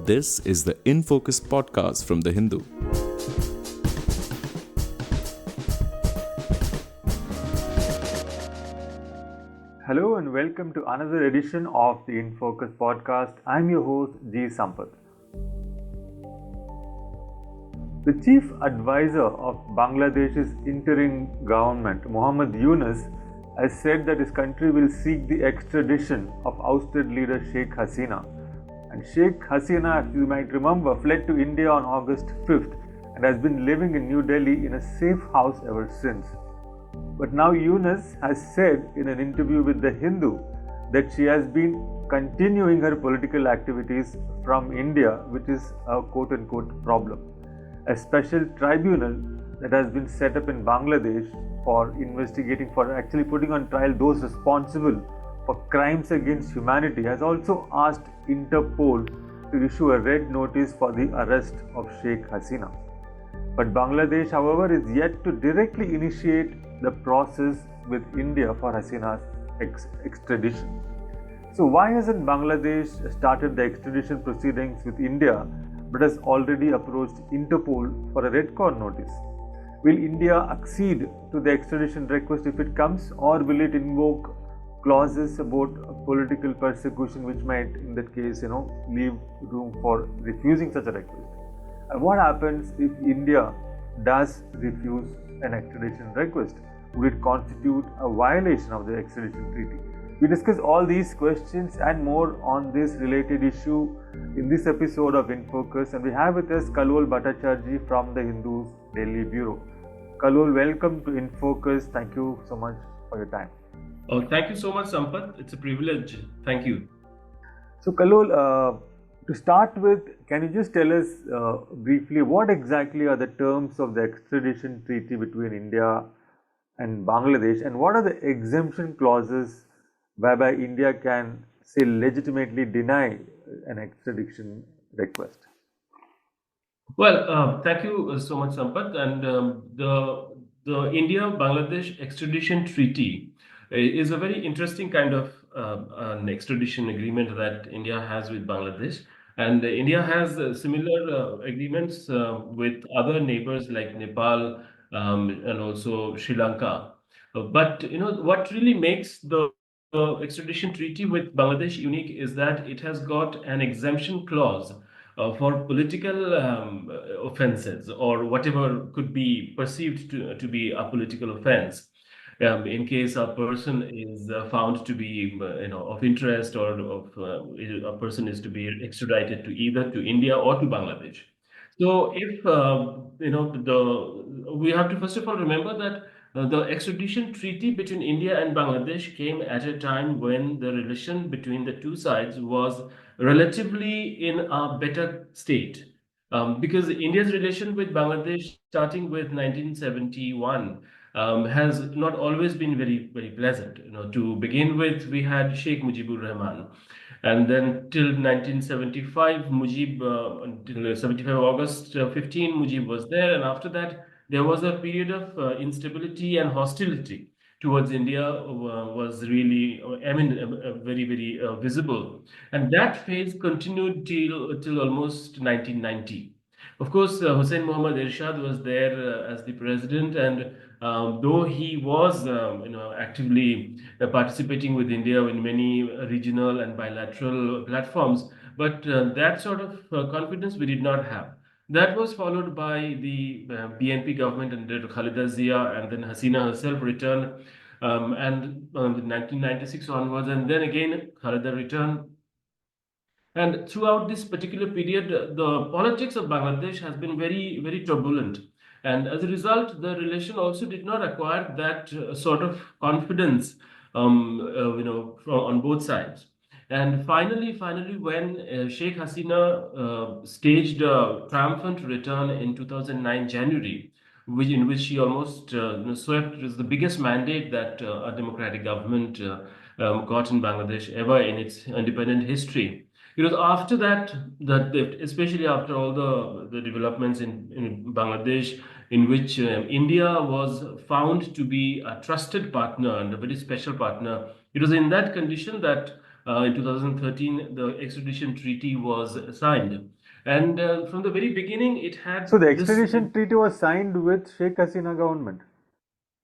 This is the In Focus podcast from The Hindu. Hello and welcome to another edition of the In Focus podcast. I'm your host G. Sampath. The chief advisor of Bangladesh's interim government, Muhammad Yunus, has said that his country will seek the extradition of ousted leader Sheikh Hasina. And Sheikh Hasina, as you might remember, fled to India on August 5th and has been living in New Delhi in a safe house ever since. But now Yunus has said in an interview with The Hindu that she has been continuing her political activities from India, which is a quote-unquote problem. A special tribunal that has been set up in Bangladesh for investigating, for actually putting on trial those responsible for crimes against humanity, has also asked Interpol to issue a red notice for the arrest of Sheikh Hasina. But Bangladesh, however, is yet to directly initiate the process with India for Hasina's extradition. So why hasn't Bangladesh started the extradition proceedings with India but has already approached Interpol for a red corner notice? Will India accede to the extradition request if it comes, or will it invoke clauses about political persecution which might, in that case, leave room for refusing such a request? And what happens if India does refuse an extradition request? Would it constitute a violation of the extradition treaty? We discuss all these questions and more on this related issue in this episode of In Focus, and we have with us Kallol Bhattacharjee from the Hindu's Delhi Bureau. Kallol, welcome to In Focus. Thank you so much for your time. Oh, thank you so much, Sampath. It's a privilege. Thank you. So, Kallol, to start with, can you just tell us briefly what exactly are the terms of the extradition treaty between India and Bangladesh, and what are the exemption clauses whereby India can, say, legitimately deny an extradition request? Well, thank you so much, Sampath. And the India-Bangladesh extradition treaty is a very interesting kind of an extradition agreement that India has with Bangladesh. And India has similar agreements with other neighbors like Nepal and also Sri Lanka. But what really makes the extradition treaty with Bangladesh unique is that it has got an exemption clause for political offences, or whatever could be perceived to be a political offence. In case a person is found to be of interest, or a person is to be extradited to either to India or to Bangladesh. So if we have to first of all remember that the extradition treaty between India and Bangladesh came at a time when the relation between the two sides was relatively in a better state. Because India's relation with Bangladesh, starting with 1971, has not always been very, very pleasant. To begin with, we had Sheikh Mujibur Rahman, and then till 1975, until 75 August 15, Mujib was there, and after that, there was a period of instability and hostility towards India was really, very, very visible. And that phase continued till almost 1990. Of course, Hussein Muhammad Ershad was there as the president, and though he was, actively participating with India in many regional and bilateral platforms, but that sort of confidence we did not have. That was followed by the BNP government under Khalida Zia, and then Hasina herself returned, and 1996 onwards, and then again Khalida returned. And throughout this particular period, the politics of Bangladesh has been very, very turbulent. And as a result, the relation also did not acquire that sort of confidence, on both sides. And finally, when Sheikh Hasina staged a triumphant return in 2009 January, in which she almost swept, it was the biggest mandate that a democratic government got in Bangladesh ever in its independent history. It was after that, especially after all the developments in Bangladesh, in which India was found to be a trusted partner and a very special partner. It was in that condition that in 2013, the extradition treaty was signed. And from the very beginning, it had So the this. extradition treaty was signed with Sheikh Hasina government.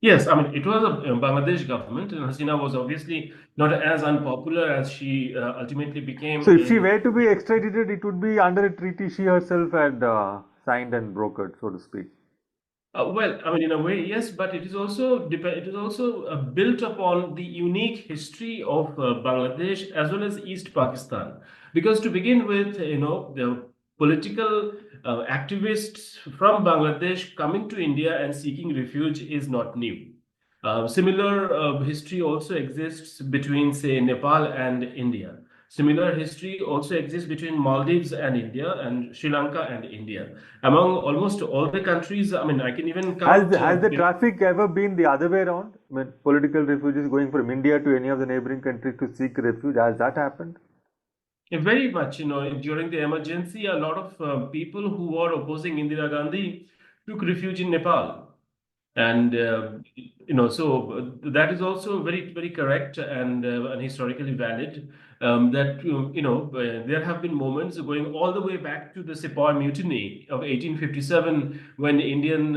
Yes, I mean, it was a Bangladesh government, and Hasina was obviously not as unpopular as she ultimately became So if she in. were to be extradited, it would be under a treaty she herself had signed and brokered, so to speak. Well, I mean, in a way, yes, but it is also built upon the unique history of Bangladesh as well as East Pakistan. Because to begin with, the political activists from Bangladesh coming to India and seeking refuge is not new. Similar history also exists between, say, Nepal and India. Similar history also exists between Maldives and India and Sri Lanka and India. Among almost all the countries, I mean, I can even count. Has the traffic ever been the other way around? I mean, political refugees going from India to any of the neighboring countries to seek refuge. Has that happened? Very much, during the emergency, a lot of people who were opposing Indira Gandhi took refuge in Nepal. And that is also very correct and historically valid. That there have been moments going all the way back to the Sepoy Mutiny of 1857, when Indian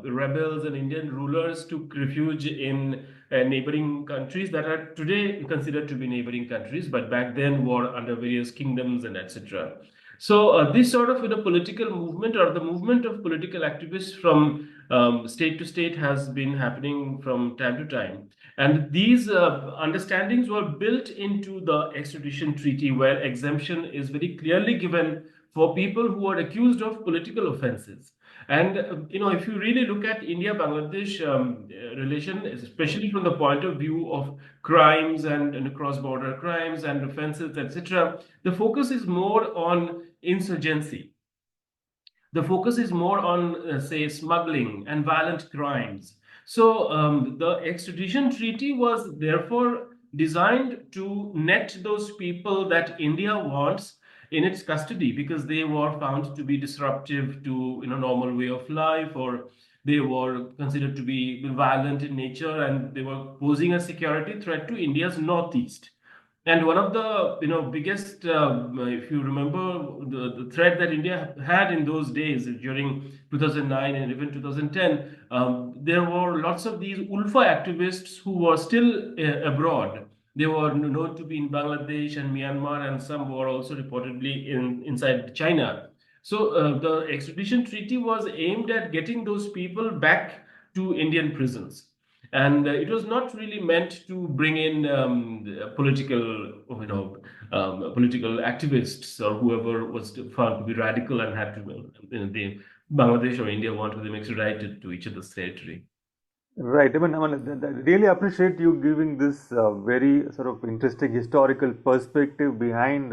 rebels and Indian rulers took refuge in neighboring countries that are today considered to be neighboring countries, but back then were under various kingdoms and etc. So this sort of political movement, or the movement of political activists from state to state, has been happening from time to time. And these understandings were built into the extradition treaty, where exemption is very clearly given for people who are accused of political offenses. And if you really look at India-Bangladesh relation, especially from the point of view of crimes and cross-border crimes and offenses, etc., the focus is more on insurgency. The focus is more on, say, smuggling and violent crimes. So the extradition treaty was therefore designed to net those people that India wants in its custody, because they were found to be disruptive to normal way of life, or they were considered to be violent in nature, and they were posing a security threat to India's northeast. And one of the biggest, if you remember, the threat that India had in those days during 2009 and even 2010, there were lots of these Ulfa activists who were still abroad. They were known to be in Bangladesh and Myanmar, and some were also reportedly inside China. So the extradition treaty was aimed at getting those people back to Indian prisons. And it was not really meant to bring in political activists or whoever was found to be radical and had to, the Bangladesh or India wanted them extradited to each other's territory. Right. I really appreciate you giving this very sort of interesting historical perspective behind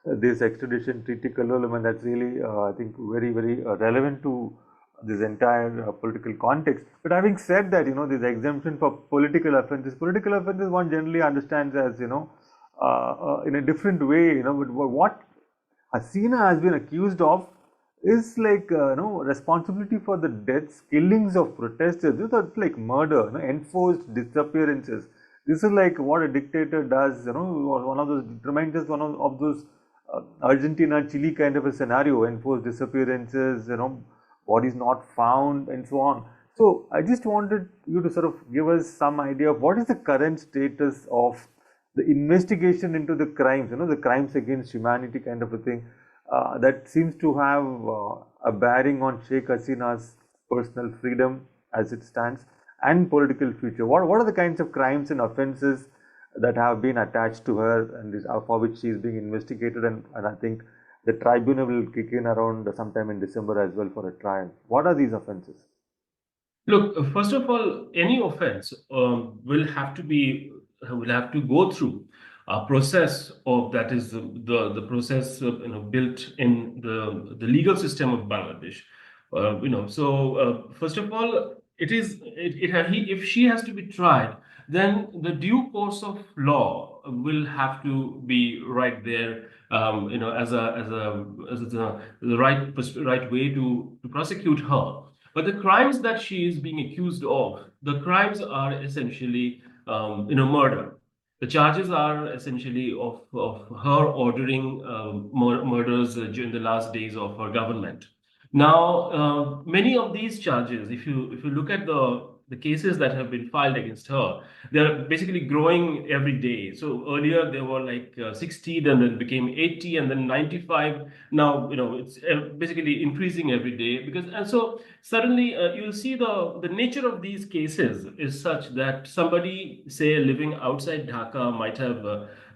this extradition treaty, Kallol. I mean, that's really, I think, very relevant to this entire political context. But having said that, this exemption for political offenses one generally understands as, in a different way, but what Hasina has been accused of is like responsibility for the deaths, killings of protesters. These are like murder, enforced disappearances. This is like what a dictator does. One of those, it reminds us of those Argentina, Chile kind of a scenario. Enforced disappearances, bodies not found, and so on. So I just wanted you to sort of give us some idea of what is the current status of the investigation into the crimes, the crimes against humanity kind of a thing, that seems to have a bearing on Sheikh Hasina's personal freedom as it stands and political future. What are the kinds of crimes and offences that have been attached to her, and for which she is being investigated, and I think the tribunal will kick in around sometime in December as well for a trial. What are these offences? Look, first of all, any offense will have to go through a process of, that is the process built in the legal system of Bangladesh. First of all, if she has to be tried, then the due course of law will have to be right there, as the right way to prosecute her. But the crimes that she is being accused of, the crimes are essentially, murder. The charges are essentially of her ordering murders during the last days of her government. Now, many of these charges, if you look at the cases that have been filed against her, they're basically growing every day. So earlier they were like 60, then became 80, and then 95. Now it's basically increasing every day, because and so suddenly you'll see the nature of these cases is such that somebody, say, living outside Dhaka might have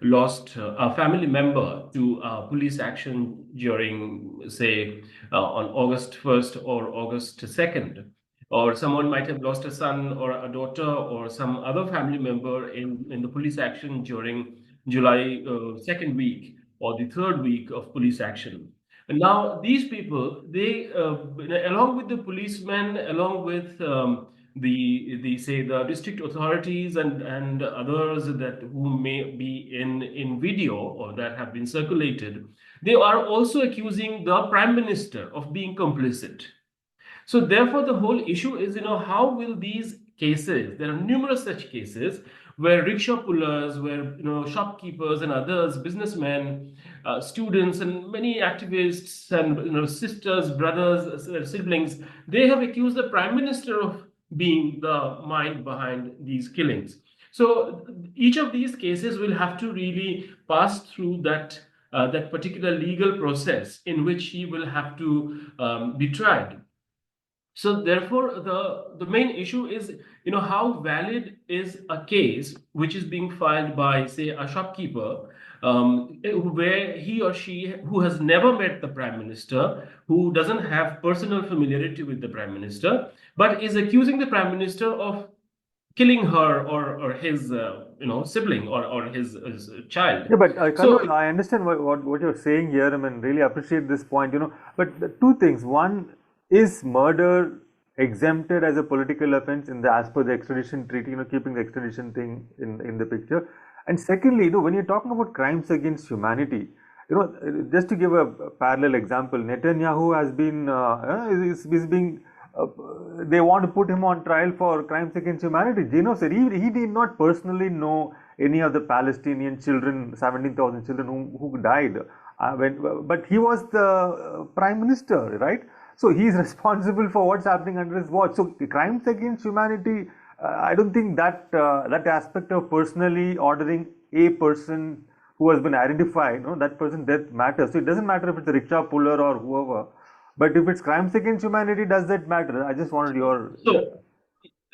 lost a family member to police action during, say, on August 1st or August 2nd, or someone might have lost a son or a daughter or some other family member in the police action during July second week or the third week of police action. And now these people, they along with the policemen, along with the say the district authorities and others that who may be in video or that have been circulated, they are also accusing the prime minister of being complicit. So therefore, the whole issue is, how will these cases, there are numerous such cases where rickshaw pullers, where, shopkeepers and others, businessmen, students and many activists and, sisters, brothers, siblings, they have accused the prime minister of being the mind behind these killings. So each of these cases will have to really pass through that particular legal process in which he will have to be tried. So therefore, the main issue is, how valid is a case which is being filed by, say, a shopkeeper, where he or she who has never met the prime minister, who doesn't have personal familiarity with the prime minister, but is accusing the prime minister of killing her or his sibling or his child. Yeah, but Kallol, So I understand what you're saying here. I mean, really appreciate this point, But the two things. One, is murder exempted as a political offense as per the extradition treaty, keeping the extradition thing in the picture. And secondly, when you're talking about crimes against humanity, just to give a parallel example, Netanyahu has been, is being they want to put him on trial for crimes against humanity. Genocide. He did not personally know any of the Palestinian children, 17,000 children who died. But he was the prime minister, right? So he is responsible for what's happening under his watch. So crimes against humanity, I don't think that that aspect of personally ordering a person who has been identified, that person's death matters. So it doesn't matter if it's a rickshaw puller or whoever. But if it's crimes against humanity, does that matter? I just wanted your. so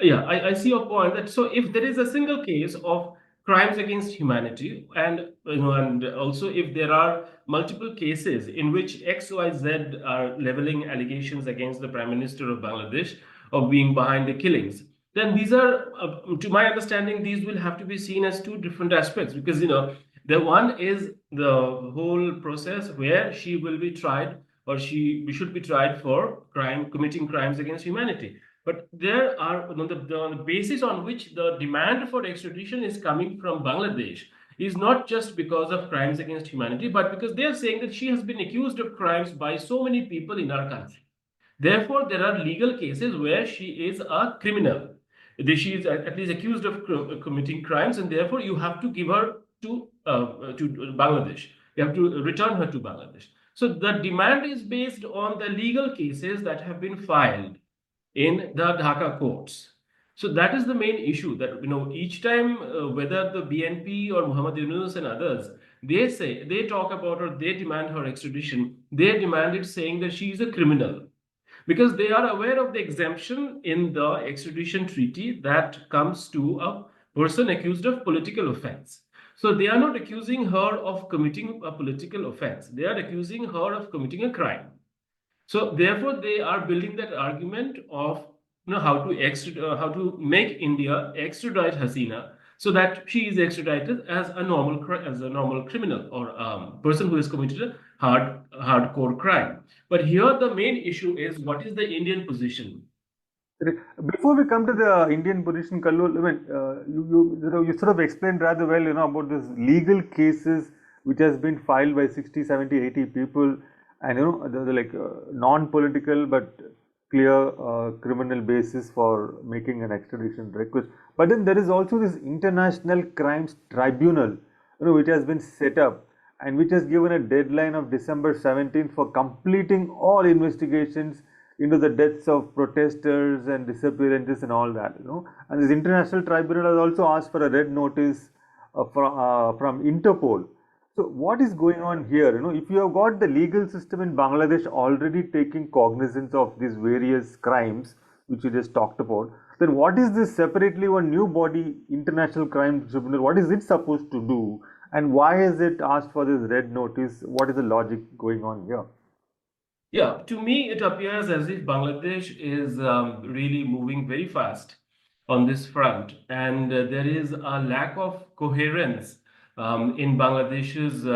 Yeah, I see your point. That so if there is a single case of crimes against humanity, and and also if there are multiple cases in which XYZ are leveling allegations against the Prime Minister of Bangladesh of being behind the killings, then these are, to my understanding, these will have to be seen as two different aspects, because the one is the whole process where she will be tried, or we should be tried for committing crimes against humanity. But there are the basis on which the demand for extradition is coming from Bangladesh is not just because of crimes against humanity, but because they are saying that she has been accused of crimes by so many people in our country. Therefore, there are legal cases where she is a criminal. She is at least accused of committing crimes, and therefore you have to give her to Bangladesh. You have to return her to Bangladesh. So the demand is based on the legal cases that have been filed in the Dhaka courts. So that is the main issue, that each time whether the BNP or Muhammad Yunus and others, they talk about or they demand her extradition, they demand it saying that she is a criminal, because they are aware of the exemption in the extradition treaty that comes to a person accused of political offense. So they are not accusing her of committing a political offense, they are accusing her of committing a crime. So therefore, they are building that argument of how to make India extradite Hasina so that she is extradited as a normal criminal or person who has committed a hardcore crime. But here the main issue is, what is the Indian position? Before we come to the Indian position, Kallol, I mean, you sort of explained rather well, about this legal cases which has been filed by 60, 70, 80 people, and the like non-political but clear criminal basis for making an extradition request. But then there is also this International Crimes Tribunal, which has been set up and which has given a deadline of December 17th for completing all investigations into the deaths of protesters and disappearances and all that. And this International Tribunal has also asked for a red notice from Interpol. So what is going on here? If you have got the legal system in Bangladesh already taking cognizance of these various crimes, which you just talked about, then what is this separately one new body, International Crime Tribunal? What is it supposed to do? And why has it asked for this red notice? What is the logic going on here? Yeah, to me, it appears as if Bangladesh is really moving very fast on this front, and there is a lack of coherence in Bangladesh's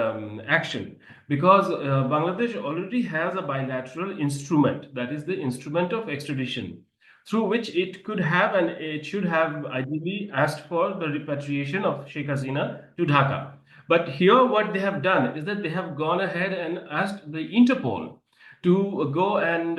action because Bangladesh already has a bilateral instrument, that is the instrument of extradition, through which it could have and it should have ideally asked for the repatriation of Sheikh Hasina to Dhaka. But here, what they have done is that they have gone ahead and asked the Interpol to go and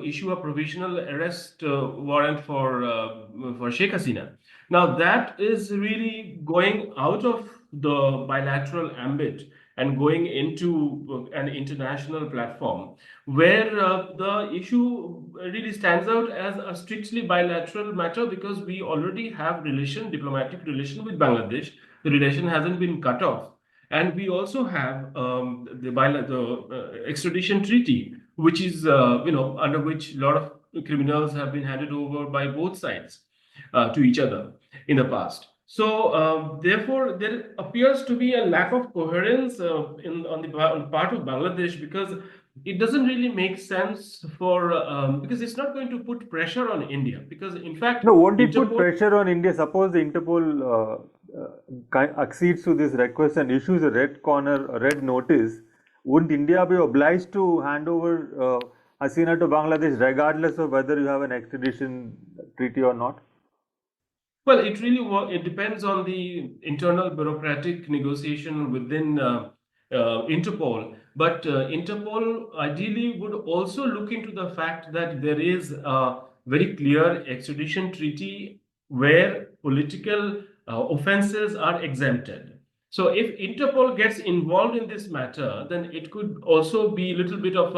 issue a provisional arrest warrant for Sheikh Hasina. Now that is really going out of the bilateral ambit and going into an international platform where the issue really stands out as a strictly bilateral matter because we already have diplomatic relation with Bangladesh. The relation hasn't been cut off. And we also have the extradition treaty, which is under which a lot of criminals have been handed over by both sides to each other in the past. So therefore, there appears to be a lack of coherence on the part of Bangladesh because it doesn't really make sense because it's not going to put pressure on India because in fact No, won't it put pressure on India? Suppose the Interpol accedes to this request and issues a red notice. Wouldn't India be obliged to hand over Hasina to Bangladesh regardless of whether you have an extradition treaty or not? Well, it depends on the internal bureaucratic negotiation within Interpol. But Interpol ideally would also look into the fact that there is a very clear extradition treaty where political offenses are exempted. So if Interpol gets involved in this matter, then it could also be a little bit of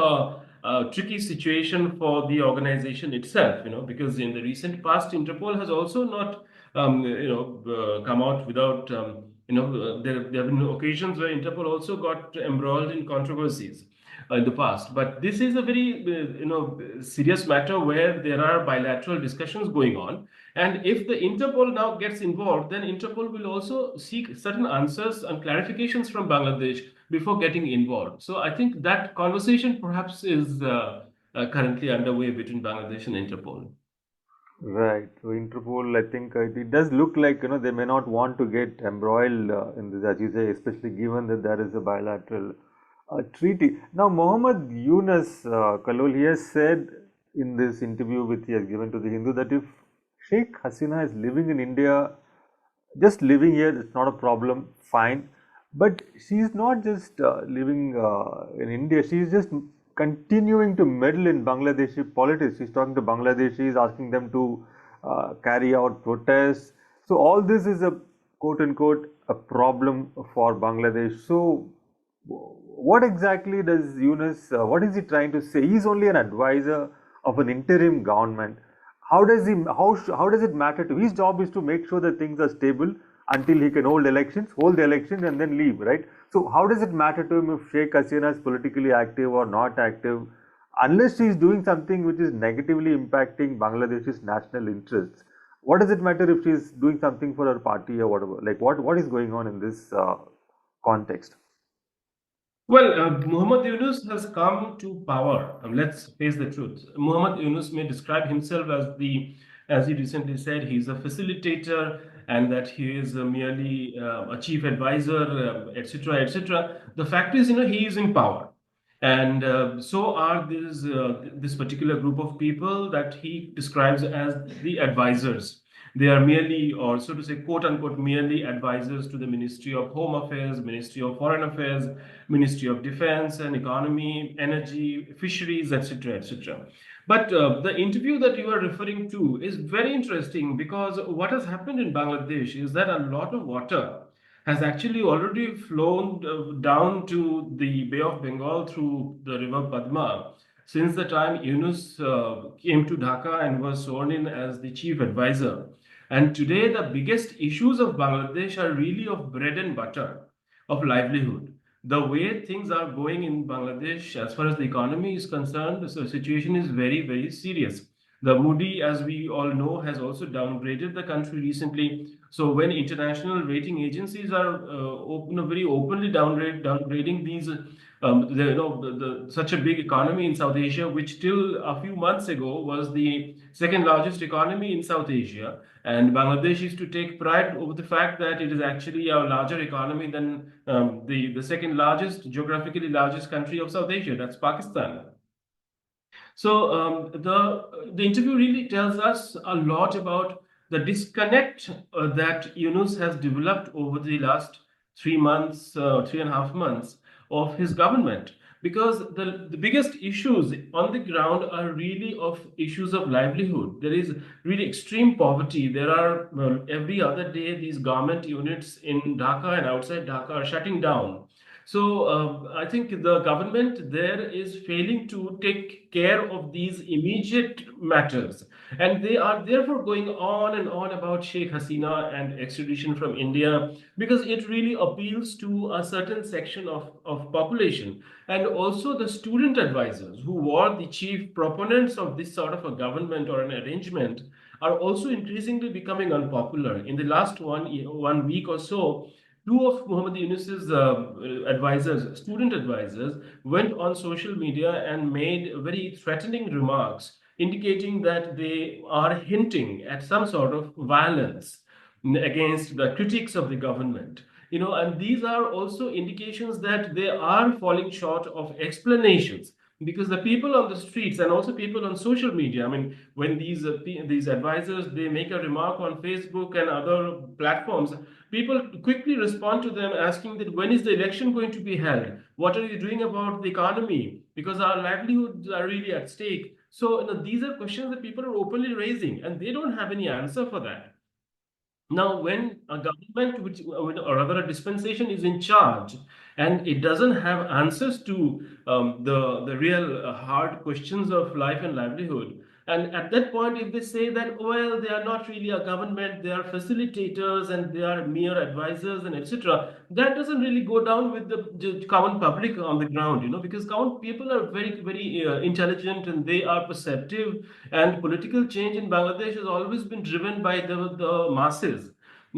a tricky situation for the organization itself, because in the recent past, Interpol has also not come out without, there have been occasions where Interpol also got embroiled in controversies in the past. But this is a very, serious matter where there are bilateral discussions going on. And if the Interpol now gets involved, then Interpol will also seek certain answers and clarifications from Bangladesh before getting involved. So I think that conversation perhaps is currently underway between Bangladesh and Interpol. Right. So Interpol, I think it does look like they may not want to get embroiled in this, as you say, especially given that there is a bilateral treaty. Now, Muhammad Yunus, Kalol, he has said in this interview which he has given to the Hindu that if Sheikh Hasina is living in India, just living here, it's not a problem, fine. But she is not just living in India, she is just continuing to meddle in Bangladeshi politics. She's talking to Bangladeshis, asking them to carry out protests. So all this is a quote unquote a problem for Bangladesh. So what exactly does Yunus, what is he trying to say? He's only an advisor of an interim government. How does it matter to his job is to make sure that things are stable until he can hold the elections and then leave, right? So how does it matter to him if Sheikh Hasina is politically active or not active, unless she is doing something which is negatively impacting Bangladesh's national interests? What does it matter if she is doing something for her party or whatever? Like what is going on in this context? Well, Muhammad Yunus has come to power. Let's face the truth. Muhammad Yunus may describe himself as he recently said, he's a facilitator and that he is merely a chief advisor, etc., etc. The fact is, he is in power. And so are this particular group of people that he describes as the advisors. They are merely, or so to say, quote unquote, merely advisors to the Ministry of Home Affairs, Ministry of Foreign Affairs, Ministry of Defense and Economy, Energy, Fisheries, etc., etc. But the interview that you are referring to is very interesting because what has happened in Bangladesh is that a lot of water has actually already flown down to the Bay of Bengal through the river Padma since the time Yunus came to Dhaka and was sworn in as the chief advisor. And today, the biggest issues of Bangladesh are really of bread and butter, of livelihood. The way things are going in Bangladesh, as far as the economy is concerned, the situation is very, very serious. The Moody, as we all know, has also downgraded the country recently. So when international rating agencies are very openly downgrading these, such a big economy in South Asia, which till a few months ago was the second largest economy in South Asia, and Bangladesh is to take pride over the fact that it is actually a larger economy than the second largest, geographically largest country of South Asia, that's Pakistan. So the interview really tells us a lot about the disconnect that Yunus has developed over the last 3 months, 3.5 months of his government. Because the biggest issues on the ground are really of issues of livelihood. There is really extreme poverty. There are every other day these garment units in Dhaka and outside Dhaka are shutting down. So I think the government there is failing to take care of these immediate matters, and they are therefore going on and on about Sheikh Hasina and extradition from India because it really appeals to a certain section of population, and also the student advisors who were the chief proponents of this sort of a government or an arrangement are also increasingly becoming unpopular. In the last 1 week or so, two of Muhammad Yunus's advisors, student advisors, went on social media and made very threatening remarks, indicating that they are hinting at some sort of violence against the critics of the government. And these are also indications that they are falling short of explanations because the people on the streets and also people on social media, I mean, when these advisors, they make a remark on Facebook and other platforms, people quickly respond to them asking that when is the election going to be held, what are you doing about the economy, because our livelihoods are really at stake. So these are questions that people are openly raising and they don't have any answer for that. Now, when a government, or rather a dispensation, is in charge and it doesn't have answers to the real hard questions of life and livelihood, and at that point, if they say that, well, they are not really a government, they are facilitators and they are mere advisors and etc., that doesn't really go down with the common public on the ground, because common people are very, very intelligent and they are perceptive, and political change in Bangladesh has always been driven by the masses.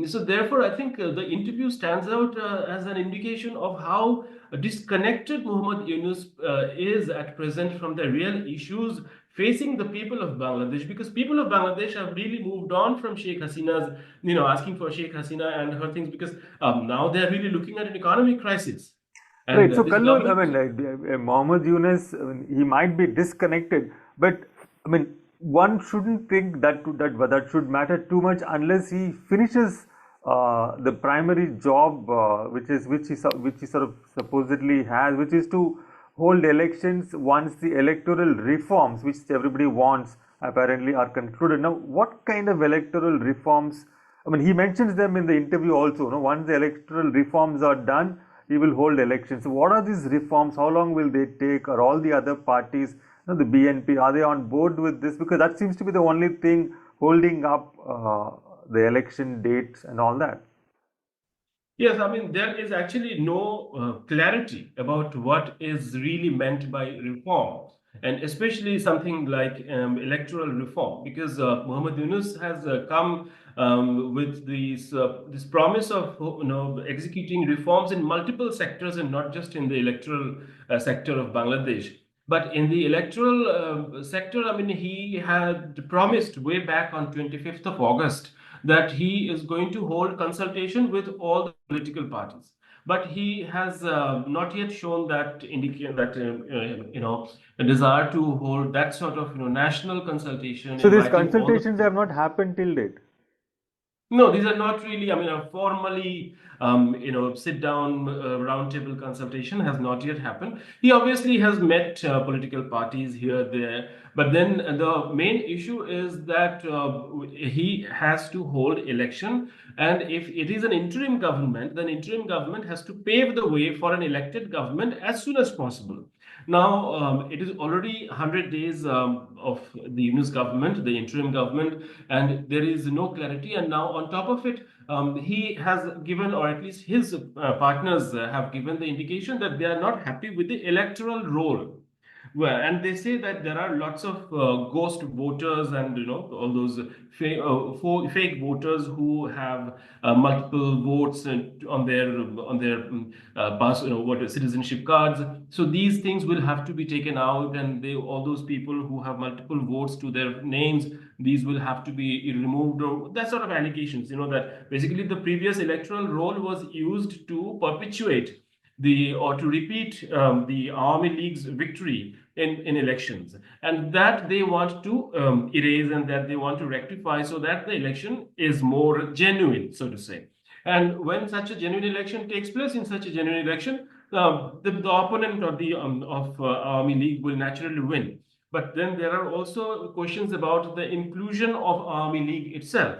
So therefore, I think the interview stands out as an indication of how disconnected Muhammad Yunus is at present from the real issues facing the people of Bangladesh, because people of Bangladesh have really moved on from Sheikh Hasina's, asking for Sheikh Hasina and her things, because now they are really looking at an economic crisis. And Right. So, this Kallol, I government. mean, like, Mohammed Yunus, I mean, he might be disconnected, but I mean, one shouldn't think that should matter too much unless he finishes the primary job, which he sort of supposedly has, which is to hold elections once the electoral reforms, which everybody wants, apparently are concluded. Now, what kind of electoral reforms? I mean, he mentions them in the interview also. No, once the electoral reforms are done, he will hold elections. So, what are these reforms? How long will they take? Are all the other parties, the BNP, are they on board with this? Because that seems to be the only thing holding up the election dates and all that. Yes, I mean, there is actually no clarity about what is really meant by reform, and especially something like electoral reform, because Muhammad Yunus has come with this promise of executing reforms in multiple sectors and not just in the electoral sector of Bangladesh. But in the electoral sector, I mean, he had promised way back on 25th of August that he is going to hold consultation with all the political parties. But he has not yet shown that indicate that a desire to hold that sort of national consultation, So, these inviting all the. consultations have not happened till date. No, these are not really, I mean, a formally, sit down roundtable consultation has not yet happened. He obviously has met political parties here, there, But then the main issue is that he has to hold election, and if it is an interim government, then interim government has to pave the way for an elected government as soon as possible. Now, it is already 100 days of the Yunus government, the interim government, and there is no clarity. And now, on top of it, he has given, or at least his partners have given the indication that they are not happy with the electoral role. Well, and they say that there are lots of ghost voters and all those fake voters who have multiple votes on their pass, what citizenship cards. So these things will have to be taken out, and they all those people who have multiple votes to their names, these will have to be removed, or that sort of allegations. That basically the previous electoral roll was used to perpetuate or to repeat the Army League's victory in elections, and that they want to erase, and that they want to rectify, so that the election is more genuine, so to say. And when such a genuine election takes place, in such a genuine election, the opponent of Army League will naturally win. But then there are also questions about the inclusion of Army League itself,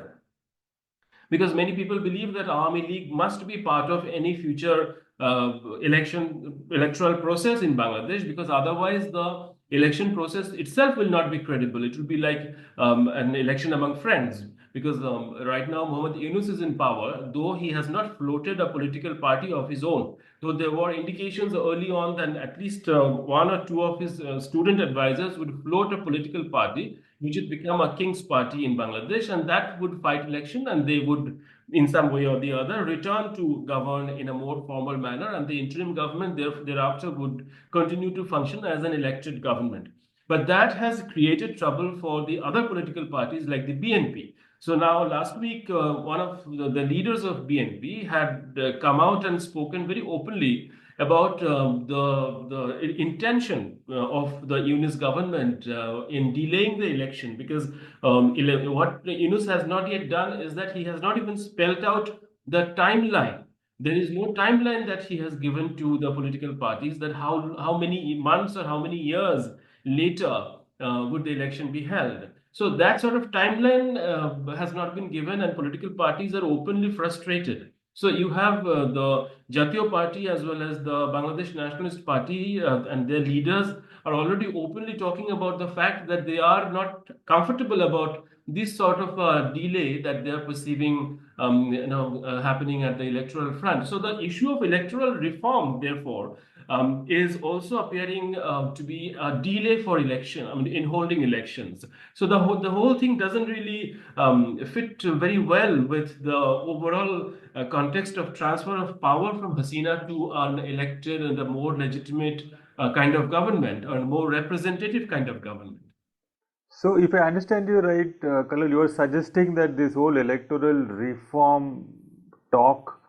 because many people believe that Army League must be part of any future electoral process in Bangladesh, because otherwise the election process itself will not be credible. It will be like an election among friends, because right now Muhammad Yunus is in power, though he has not floated a political party of his own. Though there were indications early on that at least one or two of his student advisors would float a political party, which would become a king's party in Bangladesh, and that would fight election, and they would, in some way or the other, return to govern in a more formal manner, and the interim government thereafter would continue to function as an elected government. But that has created trouble for the other political parties like the BNP. So now, last week, one of the leaders of BNP had come out and spoken very openly about the intention of the Yunus government in delaying the election, because what Yunus has not yet done is that he has not even spelled out the timeline. There is no timeline that he has given to the political parties, that how many months or how many years later would the election be held. So that sort of timeline has not been given, and political parties are openly frustrated. So you have the Jatiyo Party as well as the Bangladesh Nationalist Party, and their leaders are already openly talking about the fact that they are not comfortable about this sort of delay that they are perceiving happening at the electoral front. So the issue of electoral reform, therefore, is also appearing to be a delay for election, in holding elections. So the whole thing doesn't really fit very well with the overall context of transfer of power from Hasina to an elected and a more legitimate kind of government, or a more representative kind of government. So, if I understand you right, Khalil, you are suggesting that this whole electoral reform talk,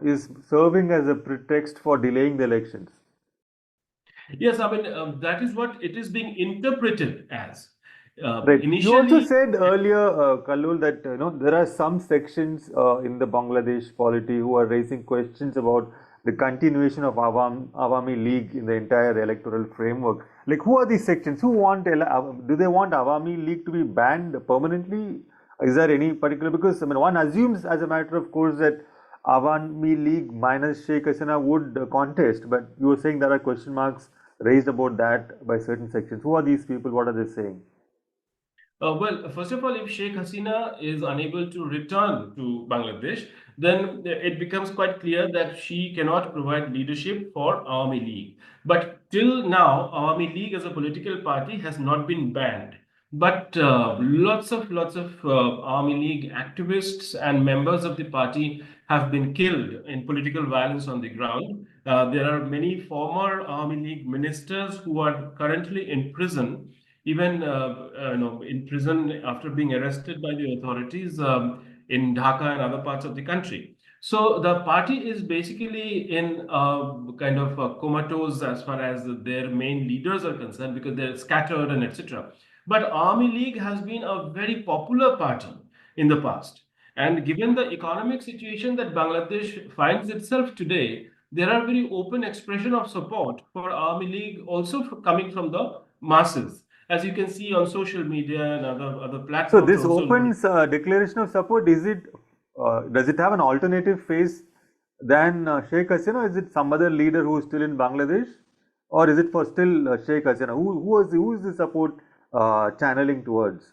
is serving as a pretext for delaying the elections. Yes, that is what it is being interpreted as. Right. You also Initially, said earlier, Khalil, that there are some sections in the Bangladesh polity who are raising questions about the continuation of Awami League in the entire electoral framework. Like, who are these sections? Do they want Awami League to be banned permanently? Is there any particular? Because one assumes, as a matter of course, that Awami League minus Sheikh Hasina would contest, but you were saying there are question marks raised about that by certain sections. Who are these people? What are they saying? well, first of all, if Sheikh Hasina is unable to return to Bangladesh, then it becomes quite clear that she cannot provide leadership for Awami League. But till now, Awami League as a political party has not been banned. But lots of Army League activists and members of the party have been killed in political violence on the ground. There are many former Army League ministers who are currently in prison, even in prison after being arrested by the authorities in Dhaka and other parts of the country. So the party is basically in kind of comatose as far as their main leaders are concerned, because they're scattered and etc. But Army League has been a very popular party in the past. And given the economic situation that Bangladesh finds itself today, there are very open expression of support for Army League also coming from the masses. as you can see on social media and other So platforms this also. opens declaration of support. Is it does it have an alternative face than Sheikh Hasina? Is it some other leader who is still in Bangladesh, or is it for still Sheikh Hasina? Who is the support channeling towards?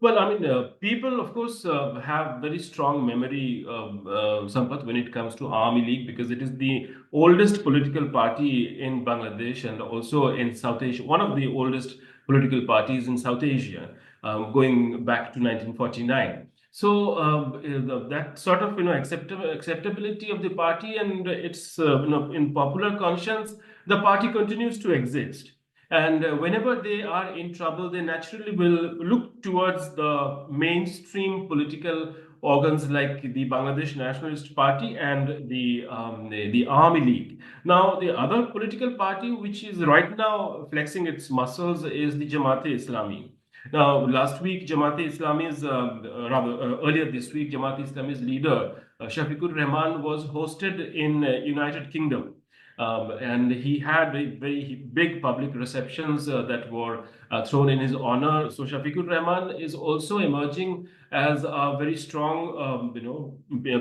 Well, I mean, people, of course, have very strong memory, Sampath, when it comes to Army League, because it is the oldest political party in Bangladesh and also in South Asia, one of the oldest political parties in South Asia, going back to 1949. So that sort of acceptability of the party and its in popular conscience, the party continues to exist. And whenever they are in trouble, they naturally will look towards the mainstream political organs like the Bangladesh Nationalist Party and the Army League. Now, the other political party which is right now flexing its muscles is the Jamaat-e-Islami. Now, last week, Jamaat-e-Islami's, earlier this week, Jamaat-e-Islami's leader, Shafiqur Rahman, was hosted in United Kingdom. And he had very big public receptions that were thrown in his honor. So Shafiqur Rahman is also emerging as a very strong,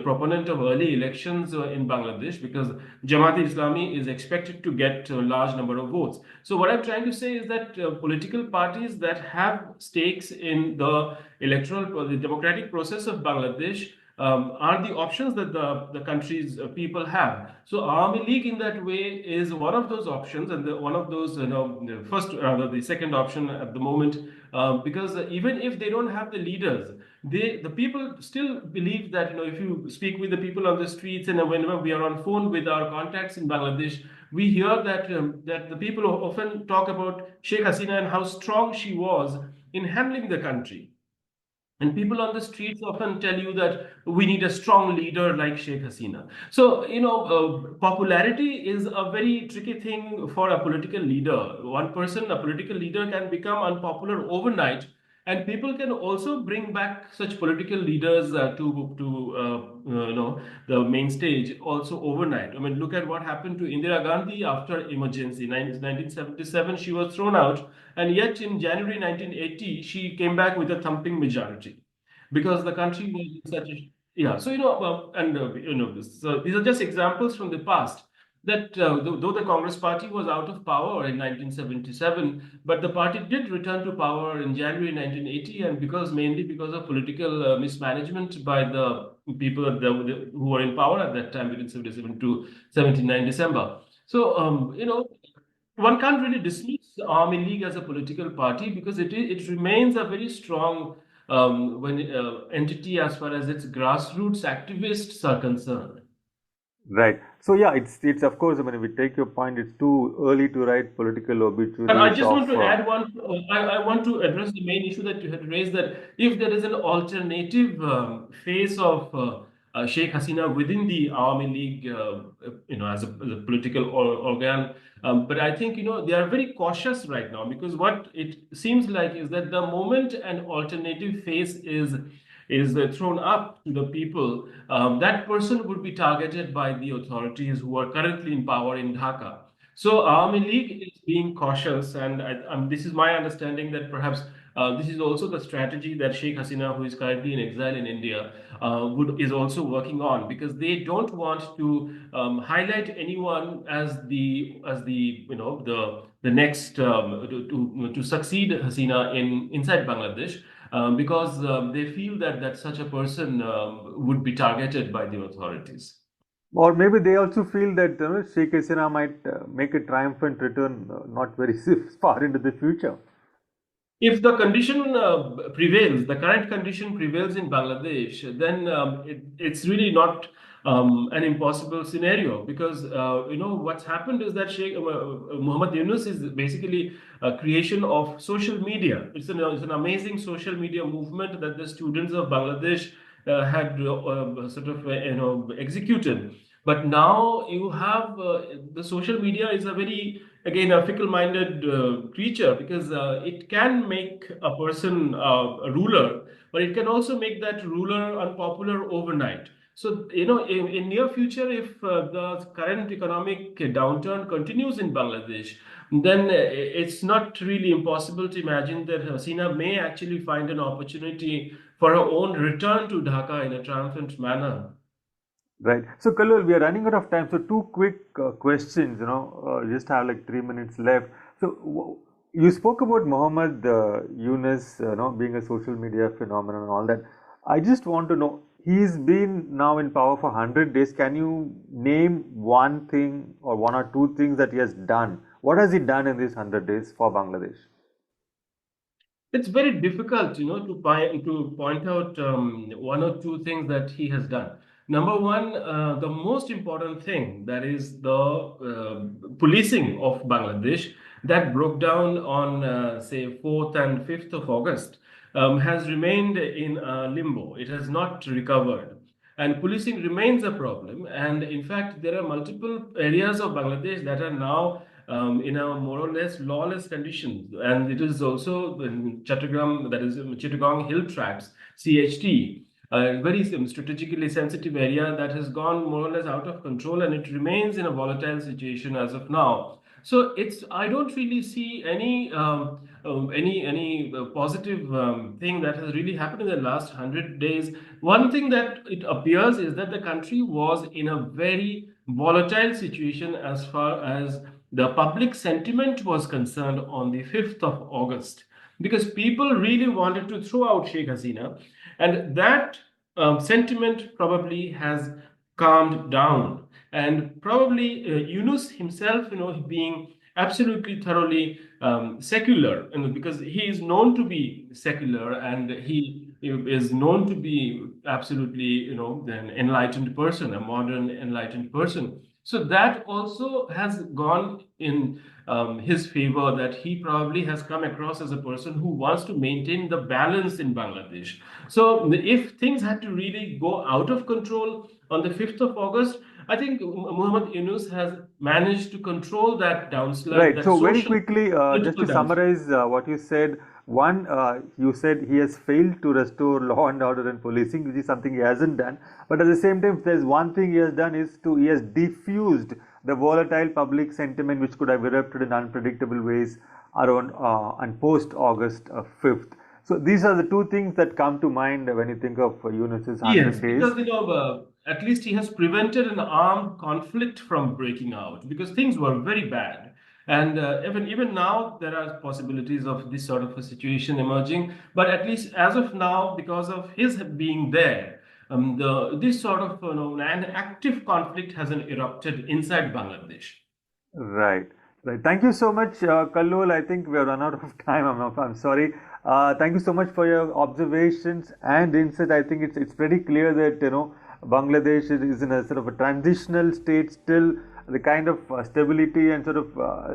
proponent of early elections in Bangladesh, because Jamaat-e-Islami is expected to get a large number of votes. So what I'm trying to say is that political parties that have stakes in the the democratic process of Bangladesh are the options that the country's people have. So Army League in that way is one of those options, and one of those, first, rather the second option at the moment, because even if they don't have the leaders, the people still believe that, if you speak with the people on the streets, and whenever we are on phone with our contacts in Bangladesh, we hear that the people often talk about Sheikh Hasina and how strong she was in handling the country. And people on the streets often tell you that we need a strong leader like Sheikh Hasina. So, popularity is a very tricky thing for a political leader. One person, a political leader, can become unpopular overnight, and people can also bring back such political leaders to the main stage also overnight. I mean, look at what happened to Indira Gandhi after emergency. 1977, she was thrown out, and yet in January 1980, she came back with a thumping majority because the country was in such a, yeah. So so these are just examples from the past, that though the Congress Party was out of power in 1977, but the party did return to power in January 1980, and mainly because of political mismanagement by the people who were in power at that time, between 77 to 79 December. So, one can't really dismiss the Army League as a political party, because it remains a very strong entity as far as its grassroots activists are concerned. Right. So yeah, it's of course. I mean, if we take your point, it's too early to write political And I obituaries just want of. to add one. I want to address the main issue that you had raised, that if there is an alternative face of Sheikh Hasina within the Army League, as a political organ. But I think, they are very cautious right now, because what it seems like is that the moment an alternative face is thrown up to the people, that person would be targeted by the authorities who are currently in power in Dhaka. So Army League is being cautious, and this is my understanding that perhaps this is also the strategy that Sheikh Hasina, who is currently in exile in India, is also working on, because they don't want to highlight anyone as the the next to succeed Hasina inside Bangladesh, because they feel that such a person would be targeted by the authorities. Or maybe they also feel that Sheikh Hasina might make a triumphant return not very far into the future. If the condition prevails, the current condition prevails in Bangladesh, then it's really not an impossible scenario, because what's happened is that Sheikh Muhammad Yunus is basically a creation of social media. It's an amazing social media movement that the students of Bangladesh had sort of executed. But now you have the social media is a very, again, a fickle-minded creature, because it can make a person a ruler, but it can also make that ruler unpopular overnight. So, in near future, if the current economic downturn continues in Bangladesh, then it's not really impossible to imagine that Hasina may actually find an opportunity for her own return to Dhaka in a triumphant manner. Right. So, Kallol, we are running out of time. So, two quick questions. Just have like 3 minutes left. So, you spoke about Muhammad Yunus, being a social media phenomenon and all that. I just want to know. He's been now in power for 100 days. Can you name one thing or one or two things that he has done? What has he done in these 100 days for Bangladesh? It's very difficult, to point out one or two things that he has done. Number one, the most important thing, that is the policing of Bangladesh that broke down on, say, 4th and 5th of August, has remained in limbo. It has not recovered. And policing remains a problem. And in fact, there are multiple areas of Bangladesh that are now in a more or less lawless condition. And it is also in Chattogram, that is Chittagong Hill Tracts, CHT, a very strategically sensitive area that has gone more or less out of control, and it remains in a volatile situation as of now. So I don't really see any positive thing that has really happened in the last 100 days. One thing that it appears is that the country was in a very volatile situation as far as the public sentiment was concerned on the 5th of August, because people really wanted to throw out Sheikh Hasina, and that sentiment probably has calmed down. And probably Yunus himself, being absolutely thoroughly secular, because he is known to be secular, and he is known to be absolutely, an enlightened person, a modern enlightened person. So that also has gone in his favor, that he probably has come across as a person who wants to maintain the balance in Bangladesh. So if things had to really go out of control on the 5th of August, I think Muhammad Yunus has managed to control that downslide, Right. that So very social quickly, just political to downslide. summarize what you said, one, you said he has failed to restore law and order and policing, which is something he hasn't done. But at the same time, if there's one thing he has done is he has diffused the volatile public sentiment which could have erupted in unpredictable ways around and post August 5th. So these are the two things that come to mind when you think of Yunus's Yes, 100 days. because at least he has prevented an armed conflict from breaking out, because things were very bad. And even now, there are possibilities of this sort of a situation emerging. But at least as of now, because of his being there, this sort of an active conflict hasn't erupted inside Bangladesh. Right, right. Thank you so much, Kallol. I think we have run out of time. I'm sorry. Thank you so much for your observations and insight. I think it's pretty clear that Bangladesh is in a sort of a transitional state still. The kind of stability and sort of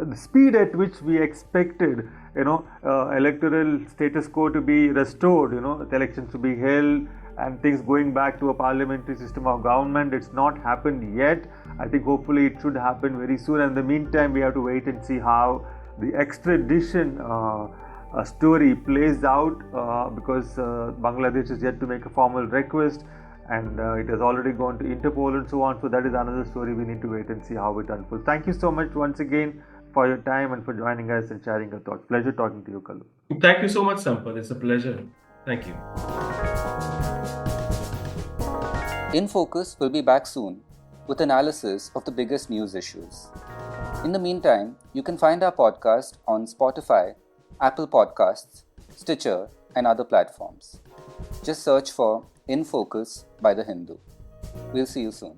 the speed at which we expected, electoral status quo to be restored, the elections to be held and things going back to a parliamentary system of government. It's not happened yet. I think hopefully it should happen very soon. And in the meantime, we have to wait and see how the extradition story plays out because Bangladesh is yet to make a formal request, and it has already gone to Interpol and so on. So that is another story. We need to wait and see how it unfolds. Thank you so much once again for your time and for joining us and sharing your thoughts. Pleasure talking to you, Kallu. Thank you so much, Sampath. It's a pleasure. Thank you. In Focus will be back soon with analysis of the biggest news issues. In the meantime, you can find our podcast on Spotify, Apple Podcasts, Stitcher, and other platforms. Just search for In Focus by The Hindu. We'll see you soon.